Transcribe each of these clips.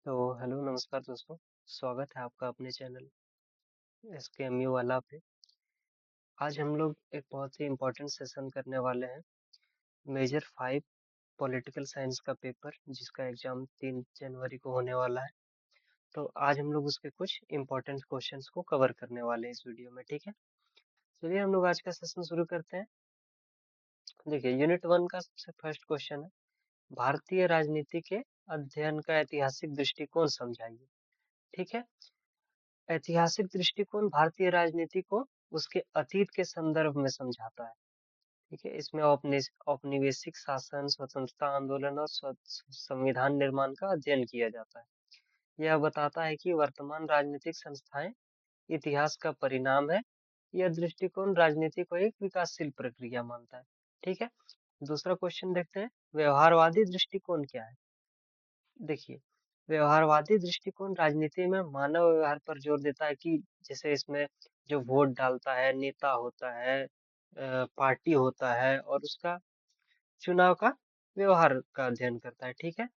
तो हेलो नमस्कार दोस्तों। स्वागत है आपका अपने चैनल SKMU वाला पे। आज हम लोग एक बहुत ही इम्पोर्टेंट सेशन करने वाले हैं। मेजर 5 पॉलिटिकल साइंस का पेपर जिसका एग्जाम 3 जनवरी को होने वाला है। तो आज हम लोग उसके कुछ इम्पोर्टेंट क्वेश्चंस को कवर करने वाले हैं इस वीडियो में, ठीक है। चलिए हम लोग आज का सेशन शुरू करते हैं। देखिए यूनिट 1 का सबसे फर्स्ट क्वेश्चन है, भारतीय राजनीति के अध्ययन का ऐतिहासिक दृष्टिकोण समझाइए। ठीक है। ऐतिहासिक दृष्टिकोण भारतीय राजनीति को उसके अतीत के संदर्भ में समझाता है। ठीक है। इसमें औपनिवेशिक शासन, स्वतंत्रता आंदोलन और संविधान निर्माण का अध्ययन किया जाता है। यह बताता है कि वर्तमान राजनीतिक संस्थाएं इतिहास का परिणाम है। यह दृष्टिकोण राजनीति को एक विकासशील प्रक्रिया मानता है। ठीक है। दूसरा क्वेश्चन देखते हैं, व्यवहारवादी दृष्टिकोण क्या है। देखिए, व्यवहारवादी दृष्टिकोण राजनीति में मानव व्यवहार पर जोर देता है कि जैसे इसमें जो वोट डालता है, नेता होता है, पार्टी होता है और उसका चुनाव का व्यवहार का अध्ययन करता है। ठीक है।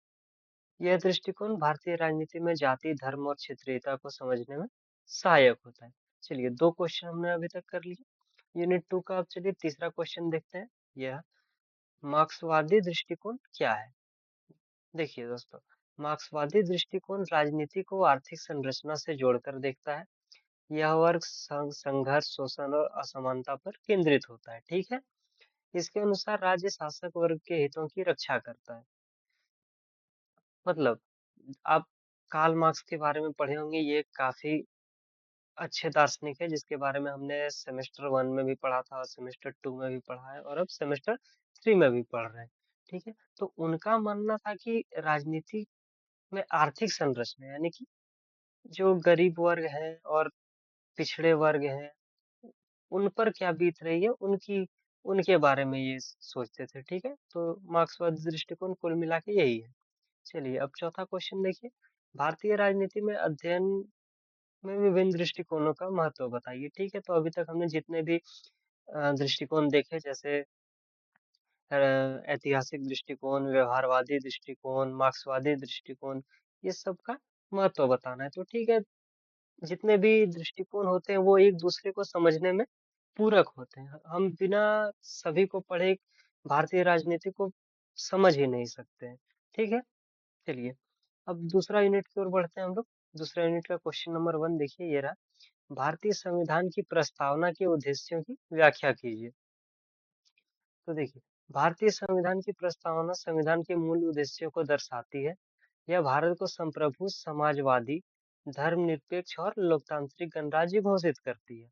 यह दृष्टिकोण भारतीय राजनीति में जाति, धर्म और क्षेत्रीयता को समझने में सहायक होता है। चलिए 2 क्वेश्चन हमने अभी तक कर लिए। यूनिट 2 का अब चलिए तीसरा क्वेश्चन देखते हैं। यह मार्क्सवादी दृष्टिकोण क्या है। देखिए दोस्तों, मार्क्सवादी दृष्टिकोण राजनीति को आर्थिक संरचना से जोड़कर देखता है। यह वर्ग संघर्ष, शोषण और असमानता पर केंद्रित होता है। ठीक है। इसके अनुसार राज्य शासक वर्ग के हितों की रक्षा करता है। मतलब आप कार्ल मार्क्स के बारे में पढ़े होंगे, ये काफी अच्छे दार्शनिक है जिसके बारे में हमने सेमेस्टर 1 में भी पढ़ा था और सेमेस्टर 2 में भी पढ़ा है और अब सेमेस्टर 3 में भी पढ़ रहे हैं। ठीक है। तो उनका मानना था कि राजनीति में आर्थिक संरचना यानी कि जो गरीब वर्ग है और पिछड़े वर्ग हैं, उन पर क्या बीत रही है, उनकी उनके बारे में ये सोचते थे। ठीक है। तो मार्क्सवादी दृष्टिकोण कुल मिला के यही है। चलिए अब चौथा क्वेश्चन देखिए, भारतीय राजनीति में अध्ययन में विभिन्न दृष्टिकोणों का महत्व बताइए। ठीक है। तो अभी तक हमने जितने भी दृष्टिकोण देखे, जैसे ऐतिहासिक दृष्टिकोण, व्यवहारवादी दृष्टिकोण, मार्क्सवादी दृष्टिकोण, ये सब का महत्व बताना है। तो ठीक है, जितने भी दृष्टिकोण होते हैं वो एक दूसरे को समझने में पूरक होते हैं। हम बिना सभी को पढ़े भारतीय राजनीति को समझ ही नहीं सकते हैं। ठीक है। चलिए अब दूसरा यूनिट की ओर बढ़ते हैं हम लोग। दूसरा यूनिट का क्वेश्चन नंबर 1 देखिए, ये रहा, भारतीय संविधान की प्रस्तावना के उद्देश्यों की व्याख्या कीजिए। तो देखिए, भारतीय संविधान की प्रस्तावना संविधान के मूल उद्देश्यों को दर्शाती है। यह भारत को संप्रभु, समाजवादी, धर्मनिरपेक्ष और लोकतांत्रिक गणराज्य घोषित करती है।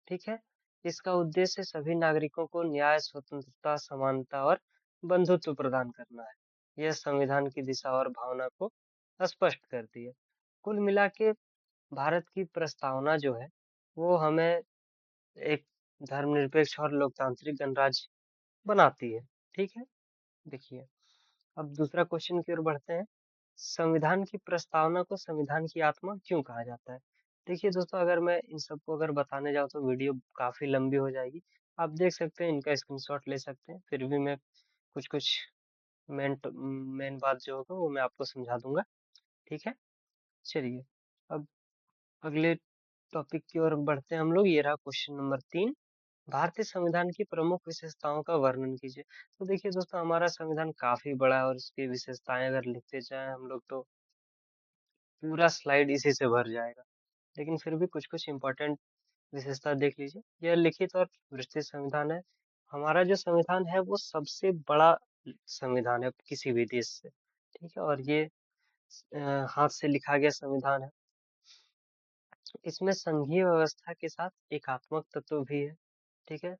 ठीक है। इसका उद्देश्य सभी नागरिकों को न्याय, स्वतंत्रता, समानता और बंधुत्व प्रदान करना है। यह संविधान की दिशा और भावना को स्पष्ट करती है। कुल मिला के भारत की प्रस्तावना जो है वो हमें एक धर्मनिरपेक्ष और लोकतांत्रिक गणराज्य बनाती है। ठीक है। देखिए अब दूसरा क्वेश्चन की ओर बढ़ते हैं, संविधान की प्रस्तावना को संविधान की आत्मा क्यों कहा जाता है। देखिए दोस्तों, अगर मैं इन सबको अगर बताने जाऊँ तो वीडियो काफी लंबी हो जाएगी। आप देख सकते हैं, इनका स्क्रीनशॉट ले सकते हैं, फिर भी मैं कुछ कुछ मेन मेन बात जो होगा वो मैं आपको समझा दूंगा। ठीक है। चलिए अब अगले टॉपिक की ओर बढ़ते हैं हम लोग। ये रहा क्वेश्चन नंबर 3, भारतीय संविधान की प्रमुख विशेषताओं का वर्णन कीजिए। तो देखिए दोस्तों, हमारा संविधान काफी बड़ा है और इसकी विशेषताएं अगर लिखते जाएं हम लोग तो पूरा स्लाइड इसी से भर जाएगा। लेकिन फिर भी कुछ कुछ इंपॉर्टेंट विशेषता देख लीजिए। यह लिखित और विस्तृत संविधान है। हमारा जो संविधान है वो सबसे बड़ा संविधान है किसी भी देश से। ठीक है। और ये हाथ से लिखा गया संविधान है। इसमें संघीय व्यवस्था के साथ एकात्मक तत्व भी है। ठीक है।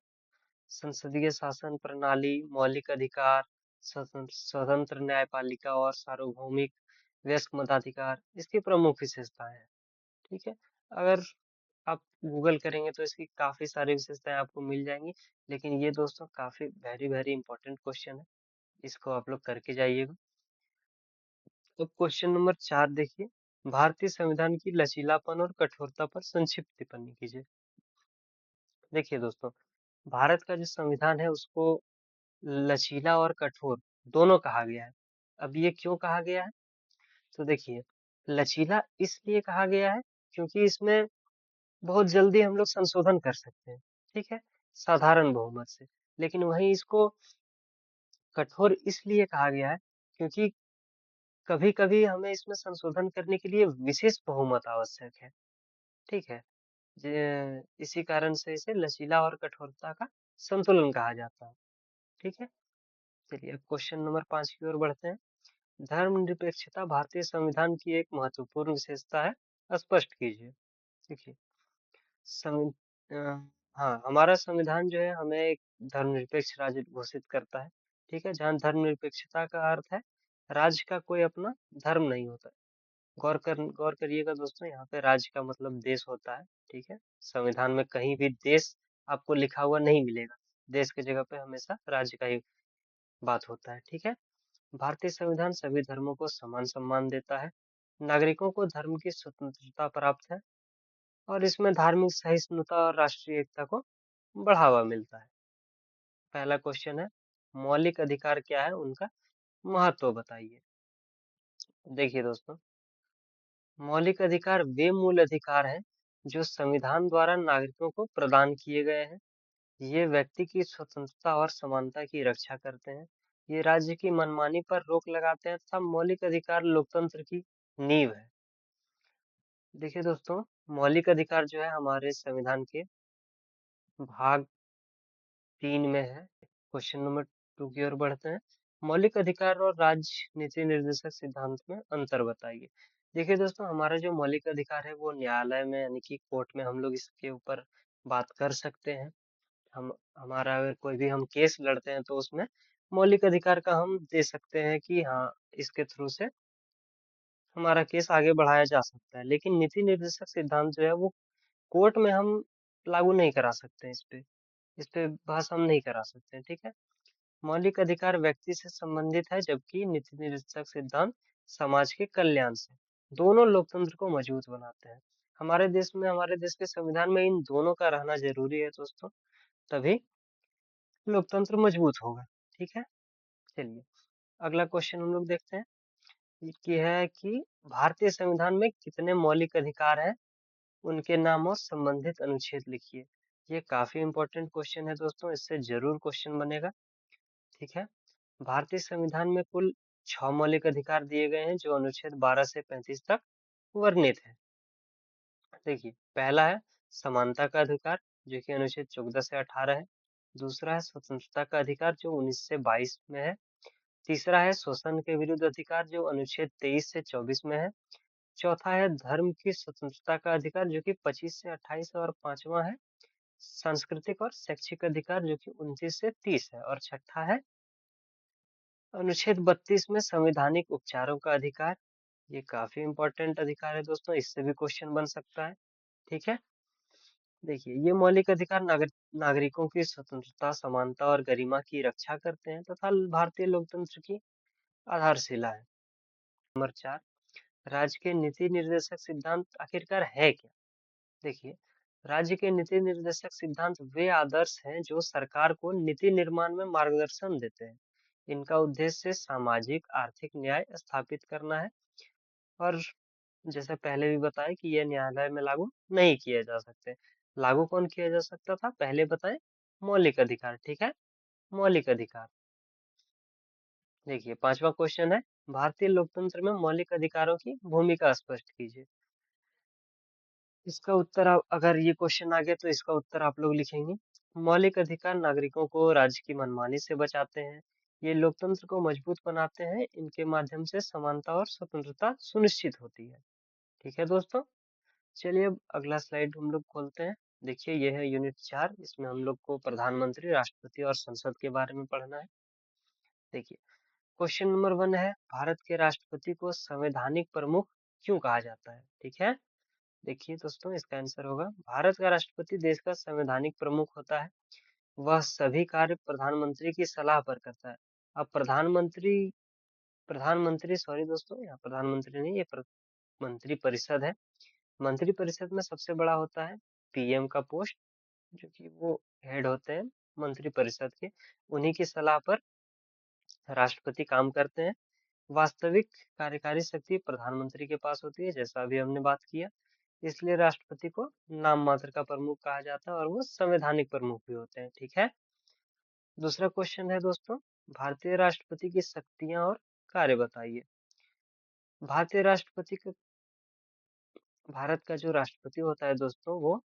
संसदीय शासन प्रणाली, मौलिक अधिकार, स्वतंत्र न्यायपालिका और सार्वभौमिक वयस्क मताधिकार इसकी प्रमुख विशेषताएं हैं। ठीक है। अगर आप गूगल करेंगे तो इसकी काफी सारी विशेषताएं आपको मिल जाएंगी। लेकिन ये दोस्तों काफी वेरी वेरी इंपॉर्टेंट क्वेश्चन है, इसको आप लोग करके जाइएगा। तो क्वेश्चन नंबर 4 देखिए, भारतीय संविधान की लचीलापन और कठोरता पर संक्षिप्त टिप्पणी कीजिए। देखिए दोस्तों, भारत का जो संविधान है उसको लचीला और कठोर दोनों कहा गया है। अब ये क्यों कहा गया है, तो देखिए लचीला इसलिए कहा गया है क्योंकि इसमें बहुत जल्दी हम लोग संशोधन कर सकते हैं, ठीक है, साधारण बहुमत से। लेकिन वहीं इसको कठोर इसलिए कहा गया है क्योंकि कभी-कभी हमें इसमें संशोधन करने के लिए विशेष बहुमत आवश्यक है, ठीक है। इसी कारण से इसे लचीला और कठोरता का संतुलन कहा जाता है, ठीक है। चलिए अब क्वेश्चन नंबर 5 की ओर बढ़ते हैं। धर्मनिरपेक्षता भारतीय संविधान की एक महत्वपूर्ण विशेषता है, स्पष्ट कीजिए। देखिए, संवि अ, हाँ, हमारा संविधान जो है हमें एक धर्मनिरपेक्ष राज्य घोषित करता है, ठीक है, जहाँ धर्मनिरपेक्षता का अर्थ है राज्य का कोई अपना धर्म नहीं होता। गौर करिएगा दोस्तों, यहाँ पे राज्य का मतलब देश होता है, ठीक है। संविधान में कहीं भी देश आपको लिखा हुआ नहीं मिलेगा, देश की जगह पे हमेशा राज्य का ही बात होता है, ठीक है। भारतीय संविधान सभी धर्मों को समान सम्मान देता है, नागरिकों को धर्म की स्वतंत्रता प्राप्त है और इसमें धार्मिक सहिष्णुता और राष्ट्रीय एकता को बढ़ावा मिलता है। पहला क्वेश्चन है, मौलिक अधिकार क्या है, उनका महत्व बताइए। देखिए दोस्तों, मौलिक अधिकार वे मूल अधिकार हैं जो संविधान द्वारा नागरिकों को प्रदान किए गए हैं। ये व्यक्ति की स्वतंत्रता और समानता की रक्षा करते हैं। ये राज्य की मनमानी पर रोक लगाते हैं तथा मौलिक अधिकार लोकतंत्र की नींव है। देखिए दोस्तों, मौलिक अधिकार जो है हमारे संविधान के भाग 3 में है। क्वेश्चन नंबर 2 की ओर बढ़ते हैं। मौलिक अधिकार और राज्य नीति निर्देशक सिद्धांत में अंतर बताइए। देखिए दोस्तों, हमारा जो मौलिक अधिकार है वो न्यायालय में यानी कि कोर्ट में हम लोग इसके ऊपर बात कर सकते हैं। हम हमारा अगर कोई भी हम केस लड़ते हैं तो उसमें मौलिक अधिकार का हम दे सकते हैं कि हाँ, इसके थ्रू से हमारा केस आगे बढ़ाया जा सकता है। लेकिन नीति निर्देशक सिद्धांत जो है वो कोर्ट में हम लागू नहीं करा सकते हैं इस पे बहस हम नहीं करा सकते हैं, ठीक है। मौलिक अधिकार व्यक्ति से संबंधित है जबकि नीति निर्देशक सिद्धांत समाज के कल्याण से। दोनों लोकतंत्र को मजबूत बनाते हैं। हमारे देश के संविधान में इन दोनों का रहना जरूरी है दोस्तों, तभी लोकतंत्र मजबूत होगा, ठीक है। चलिए अगला क्वेश्चन हम लोग देखते हैं कि है कि भारतीय संविधान में कितने मौलिक अधिकार हैं, उनके नाम और संबंधित अनुच्छेद लिखिए। ये काफी इंपॉर्टेंट क्वेश्चन है दोस्तों, इससे जरूर क्वेश्चन बनेगा, ठीक है। भारतीय संविधान में कुल 6 मौलिक अधिकार दिए गए हैं जो अनुच्छेद 12 से 35 तक वर्णित है। देखिए, पहला है समानता का अधिकार जो कि अनुच्छेद 14 से 18 है। दूसरा है स्वतंत्रता का अधिकार जो 19 से 22 में है। तीसरा है शोषण के विरुद्ध अधिकार जो अनुच्छेद 23 से 24 में है। चौथा है धर्म की स्वतंत्रता का अधिकार जो कि 25 से 28 है और पांचवा है सांस्कृतिक और शैक्षिक अधिकार जो कि 29 से 30 है। और छठा है अनुच्छेद 32 में संवैधानिक उपचारों का अधिकार। ये काफी इंपॉर्टेंट अधिकार है दोस्तों, इससे भी क्वेश्चन बन सकता है, ठीक है। देखिए, ये मौलिक अधिकार नागरिकों की स्वतंत्रता, समानता और गरिमा की रक्षा करते हैं तथा भारतीय लोकतंत्र की आधारशिला है। नंबर 4, राज्य के नीति निर्देशक सिद्धांत आखिरकार है क्या? देखिए, राज्य के नीति निर्देशक सिद्धांत वे आदर्श हैं जो सरकार को नीति निर्माण में मार्गदर्शन देते हैं। इनका उद्देश्य सामाजिक आर्थिक न्याय स्थापित करना है और जैसे पहले भी बताया कि ये न्यायालय में लागू नहीं किए जा सकते। लागू कौन किया जा सकता था, पहले बताएं, मौलिक अधिकार, ठीक है, मौलिक अधिकार। देखिए, पांचवा क्वेश्चन है, भारतीय लोकतंत्र में मौलिक अधिकारों की भूमिका स्पष्ट कीजिए। इसका उत्तर अगर ये क्वेश्चन आ गया तो इसका उत्तर आप लोग लिखेंगे, मौलिक अधिकार नागरिकों को राज्य की मनमानी से बचाते हैं। ये लोकतंत्र को मजबूत बनाते हैं, इनके माध्यम से समानता और स्वतंत्रता सुनिश्चित होती है, ठीक है दोस्तों। चलिए अब अगला स्लाइड हम लोग खोलते हैं। देखिए, यह है यूनिट 4, इसमें हम लोग को प्रधानमंत्री, राष्ट्रपति और संसद के बारे में पढ़ना है। देखिए, क्वेश्चन नंबर 1 है, भारत के राष्ट्रपति को संवैधानिक प्रमुख क्यों कहा जाता है, ठीक है। देखिए दोस्तों, इसका आंसर होगा, भारत का राष्ट्रपति देश का संवैधानिक प्रमुख होता है। वह सभी कार्य प्रधानमंत्री की सलाह पर करता है। अब प्रधानमंत्री सॉरी दोस्तों, यहाँ प्रधानमंत्री नहीं, ये मंत्री परिषद है। मंत्री परिषद में सबसे बड़ा होता है पीएम का पोस्ट, जो कि वो हेड होते हैं मंत्री परिषद के। उन्हीं की सलाह पर राष्ट्रपति काम करते हैं। वास्तविक कार्यकारी शक्ति प्रधानमंत्री के पास होती है, जैसा अभी हमने बात किया। इसलिए राष्ट्रपति को नाम मात्र का प्रमुख कहा जाता है और वो संवैधानिक प्रमुख भी होते हैं, ठीक है। दूसरा क्वेश्चन है दोस्तों, भारतीय राष्ट्रपति की शक्तियां और कार्य बताइए। भारतीय राष्ट्रपति का भारत का जो राष्ट्रपति होता है दोस्तों, वो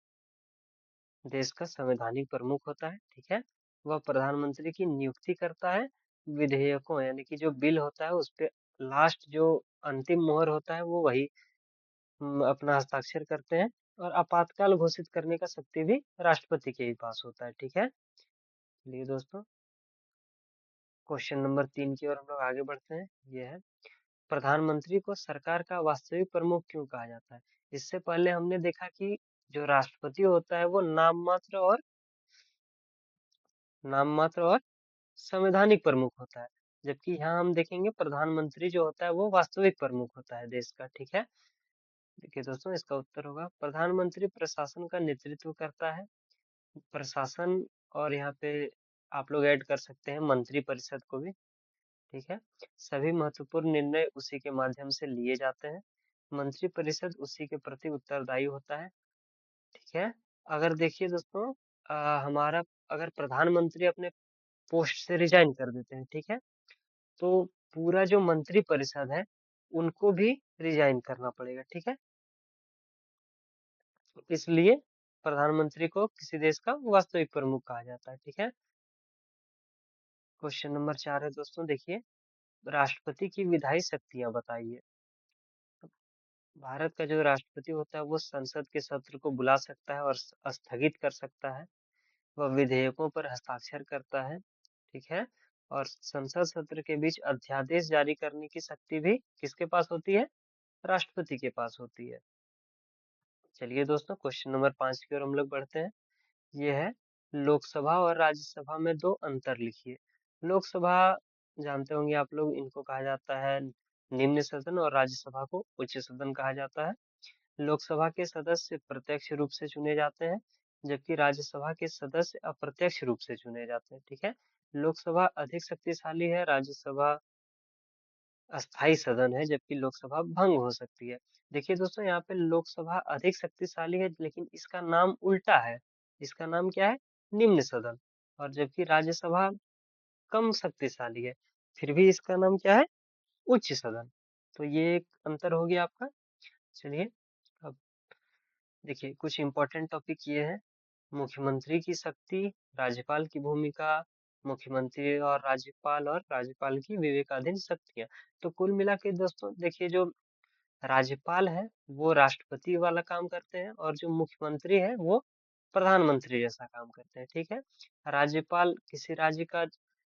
देश का संवैधानिक प्रमुख होता है, ठीक है। वह प्रधानमंत्री की नियुक्ति करता है। विधेयकों यानी कि जो बिल होता है उस पे लास्ट जो अंतिम मोहर होता है वो वही अपना हस्ताक्षर करते हैं। और आपातकाल घोषित करने का शक्ति भी राष्ट्रपति के ही पास होता है, ठीक है। चलिए दोस्तों, क्वेश्चन नंबर 3 की ओर हम लोग आगे बढ़ते हैं। ये है, प्रधानमंत्री को सरकार का वास्तविक प्रमुख क्यों कहा जाता है। इससे पहले हमने देखा कि जो राष्ट्रपति होता है वो नाम मात्र और संवैधानिक प्रमुख होता है, जबकि यहाँ हम देखेंगे प्रधानमंत्री जो होता है वो वास्तविक प्रमुख होता है देश का, ठीक है। देखिए दोस्तों, इसका उत्तर होगा प्रधानमंत्री प्रशासन का नेतृत्व करता है। प्रशासन, और यहाँ पे आप लोग ऐड कर सकते हैं मंत्री परिषद को भी, ठीक है। सभी महत्वपूर्ण निर्णय उसी के माध्यम से लिए जाते हैं। मंत्री परिषद उसी के प्रति उत्तरदायी होता है, ठीक है। अगर देखिए दोस्तों, हमारा अगर प्रधानमंत्री अपने पोस्ट से रिजाइन कर देते हैं, ठीक है, तो पूरा जो मंत्री परिषद है उनको भी रिजाइन करना पड़ेगा, ठीक है। इसलिए प्रधानमंत्री को किसी देश का वास्तविक प्रमुख कहा जाता है, ठीक है। क्वेश्चन नंबर 4 है दोस्तों, देखिए, राष्ट्रपति की विधायी शक्तियां बताइए। भारत का जो राष्ट्रपति होता है वो संसद के सत्र को बुला सकता है और स्थगित कर सकता है। वह विधेयकों पर हस्ताक्षर करता है, ठीक है। और संसद सत्र के बीच अध्यादेश जारी करने की शक्ति भी किसके पास होती है, राष्ट्रपति के पास होती है। चलिए दोस्तों, क्वेश्चन नंबर 5 की ओर हम लोग बढ़ते हैं। ये है, लोकसभा और राज्यसभा में दो अंतर लिखिए। लोकसभा जानते होंगे आप लोग, इनको कहा जाता है निम्न सदन और राज्यसभा को उच्च सदन कहा जाता है। लोकसभा के सदस्य प्रत्यक्ष रूप से चुने जाते हैं, जबकि राज्यसभा के सदस्य अप्रत्यक्ष रूप से चुने जाते हैं, ठीक है। लोकसभा अधिक शक्तिशाली है, राज्यसभा अस्थाई सदन है, जबकि लोकसभा भंग हो सकती है। देखिए दोस्तों, यहाँ पे लोकसभा अधिक शक्तिशाली है, लेकिन इसका नाम उल्टा है। इसका नाम क्या है, निम्न सदन। और जबकि राज्यसभा कम शक्तिशाली है, फिर भी इसका नाम क्या है, उच्च सदन। तो ये एक अंतर हो गया आपका। चलिए, अब देखिए कुछ इंपॉर्टेंट टॉपिक ये है, मुख्यमंत्री की शक्ति, राज्यपाल की भूमिका, मुख्यमंत्री और राज्यपाल की विवेकाधीन शक्तियां। तो कुल मिला के दोस्तों देखिए, जो राज्यपाल है वो राष्ट्रपति वाला काम करते हैं और जो मुख्यमंत्री है वो प्रधानमंत्री जैसा काम करते हैं, ठीक है। राज्यपाल किसी राज्य का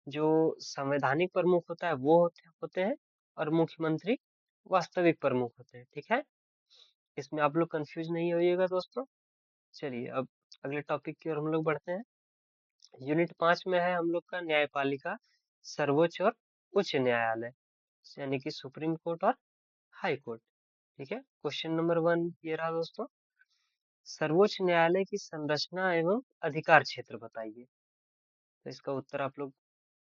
जो संवैधानिक प्रमुख होता है वो होते हैं, और मुख्यमंत्री वास्तविक प्रमुख होते हैं, ठीक है। इसमें आप लोग कंफ्यूज नहीं होइएगा दोस्तों। चलिए, अब अगले टॉपिक की ओर हम लोग बढ़ते हैं। यूनिट 5 में है हम लोग का न्यायपालिका, सर्वोच्च और उच्च न्यायालय, यानी कि सुप्रीम कोर्ट और हाई कोर्ट, ठीक है। क्वेश्चन नंबर 1 ये रहा दोस्तों, सर्वोच्च न्यायालय की संरचना एवं अधिकार क्षेत्र बताइए। तो इसका उत्तर आप लोग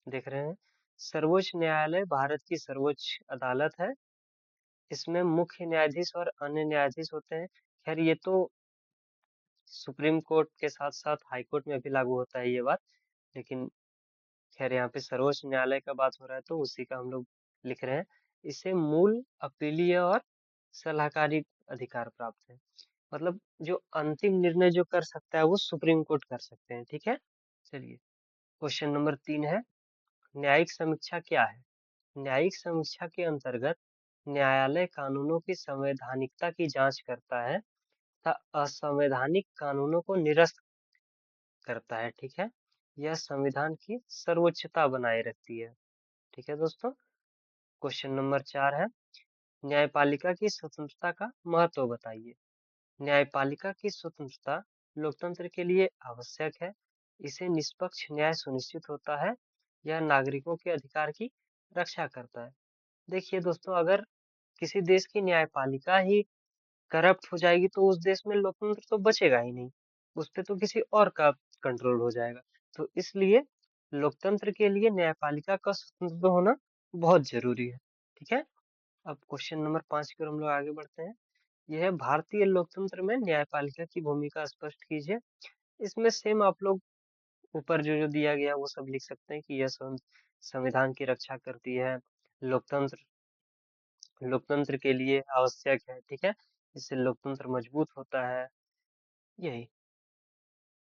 देख रहे हैं। सर्वोच्च न्यायालय भारत की सर्वोच्च अदालत है। इसमें मुख्य न्यायाधीश और अन्य न्यायाधीश होते हैं। खैर, ये तो सुप्रीम कोर्ट के साथ साथ हाई कोर्ट में भी लागू होता है ये बात, लेकिन खैर यहाँ पे सर्वोच्च न्यायालय का बात हो रहा है तो उसी का हम लोग लिख रहे हैं। इसे मूल, अपीलीय और सलाहकारी अधिकार प्राप्त है। मतलब जो अंतिम निर्णय जो कर सकता है वो सुप्रीम कोर्ट कर सकते हैं, ठीक है। चलिए, क्वेश्चन नंबर 3 है, न्यायिक समीक्षा क्या है। न्यायिक समीक्षा के अंतर्गत न्यायालय कानूनों की संवैधानिकता की जांच करता है तथा असंवैधानिक कानूनों को निरस्त करता है, ठीक है। यह संविधान की सर्वोच्चता बनाए रखती है, ठीक है दोस्तों। क्वेश्चन नंबर 4 है, न्यायपालिका की स्वतंत्रता का महत्व बताइए। न्यायपालिका की स्वतंत्रता लोकतंत्र के लिए आवश्यक है। इसे निष्पक्ष न्याय सुनिश्चित होता है। यह नागरिकों के अधिकार की रक्षा करता है। देखिए दोस्तों, अगर किसी देश की न्यायपालिका ही करप्ट हो जाएगी तो उस देश में लोकतंत्र तो बचेगा ही नहीं, उस पे तो किसी और का कंट्रोल हो जाएगा। तो इसलिए लोकतंत्र के लिए न्यायपालिका का स्वतंत्र होना बहुत जरूरी है, ठीक है। अब क्वेश्चन नंबर 5 की ओर हम लोग आगे बढ़ते हैं। यह है, भारतीय लोकतंत्र में न्यायपालिका की भूमिका स्पष्ट कीजिए। इसमें सेम आप लोग ऊपर जो जो दिया गया वो सब लिख सकते हैं कि यह संविधान की रक्षा करती है, लोकतंत्र लोकतंत्र के लिए आवश्यक है, ठीक है, इससे लोकतंत्र मजबूत होता है। यही।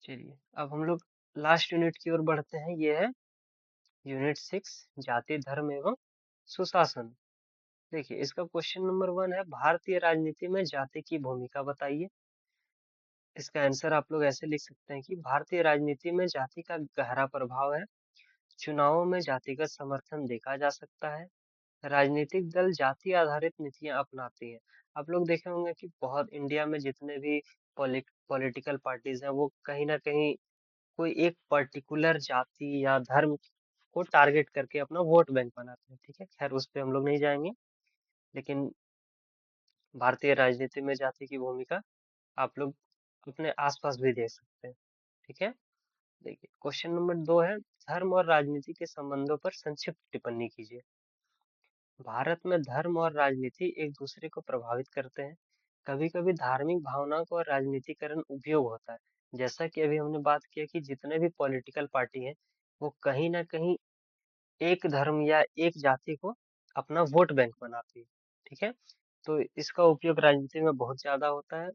चलिए अब हम लोग लास्ट यूनिट की ओर बढ़ते हैं। ये है यूनिट 6, जाति धर्म एवं सुशासन। देखिए इसका क्वेश्चन नंबर 1 है, भारतीय राजनीति में जाति की भूमिका बताइए। इसका आंसर आप लोग ऐसे लिख सकते हैं कि भारतीय राजनीति में जाति का गहरा प्रभाव है। चुनावों में जातिगत समर्थन देखा जा सकता है। राजनीतिक दल जाति आधारित नीतियां अपनाती हैं। आप लोग देखे होंगे कि बहुत इंडिया में जितने भी पॉलिटिकल पार्टीज हैं वो कहीं ना कहीं कोई एक पर्टिकुलर जाति या धर्म को टारगेट करके अपना वोट बैंक बनाते हैं, ठीक है। खैर उस पे हम लोग नहीं जाएंगे, लेकिन भारतीय राजनीति में जाति की भूमिका आप लोग अपने आसपास भी देख सकते हैं, ठीक है। देखिए क्वेश्चन नंबर 2 है, धर्म और राजनीति के संबंधों पर संक्षिप्त टिप्पणी कीजिए। भारत में धर्म और राजनीति एक दूसरे को प्रभावित करते हैं। कभी कभी धार्मिक भावनाओं का राजनीतिकरण उपयोग होता है। जैसा कि अभी हमने बात किया कि जितने भी पॉलिटिकल पार्टी हैं वो कहीं ना कहीं एक धर्म या एक जाति को अपना वोट बैंक बनाती है, ठीक है। तो इसका उपयोग राजनीति में बहुत ज्यादा होता है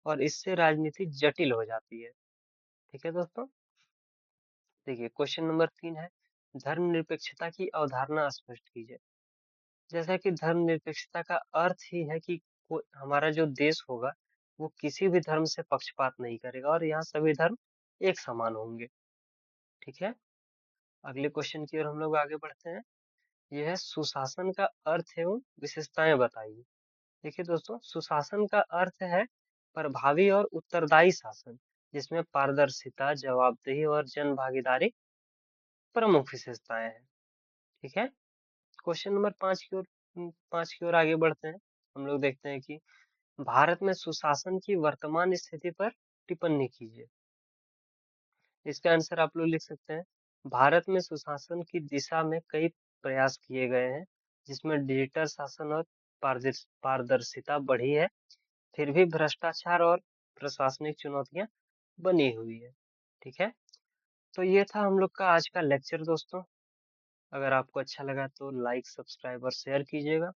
और इससे राजनीति जटिल हो जाती है, ठीक है दोस्तों। देखिए क्वेश्चन नंबर 3 है, धर्मनिरपेक्षता की अवधारणा स्पष्ट कीजिए। जैसा कि धर्मनिरपेक्षता का अर्थ ही है कि हमारा जो देश होगा वो किसी भी धर्म से पक्षपात नहीं करेगा और यहाँ सभी धर्म एक समान होंगे, ठीक है। अगले क्वेश्चन की ओर हम लोग आगे बढ़ते हैं। यह है, सुशासन का अर्थ एवं विशेषताएं बताइए। देखिए दोस्तों, सुशासन का अर्थ है प्रभावी और उत्तरदायी शासन, जिसमें पारदर्शिता, जवाबदेही और जन भागीदारी प्रमुख विशेषताएं हैं, ठीक है। क्वेश्चन नंबर 5 की ओर आगे बढ़ते हैं। हम लोग देखते हैं कि भारत में सुशासन की वर्तमान स्थिति पर टिप्पणी कीजिए। इसका आंसर आप लोग लिख सकते हैं, भारत में सुशासन की दिशा में कई प्रयास किए गए हैं, जिसमें डिजिटल शासन और पारदर्शिता बढ़ी है। फिर भी भ्रष्टाचार और प्रशासनिक चुनौतियां बनी हुई है, ठीक है। तो ये था हम लोग का आज का लेक्चर दोस्तों। अगर आपको अच्छा लगा तो लाइक, सब्सक्राइब और शेयर कीजिएगा।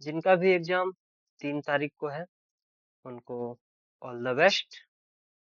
जिनका भी एग्जाम 3 तारीख को है उनको ऑल द बेस्ट।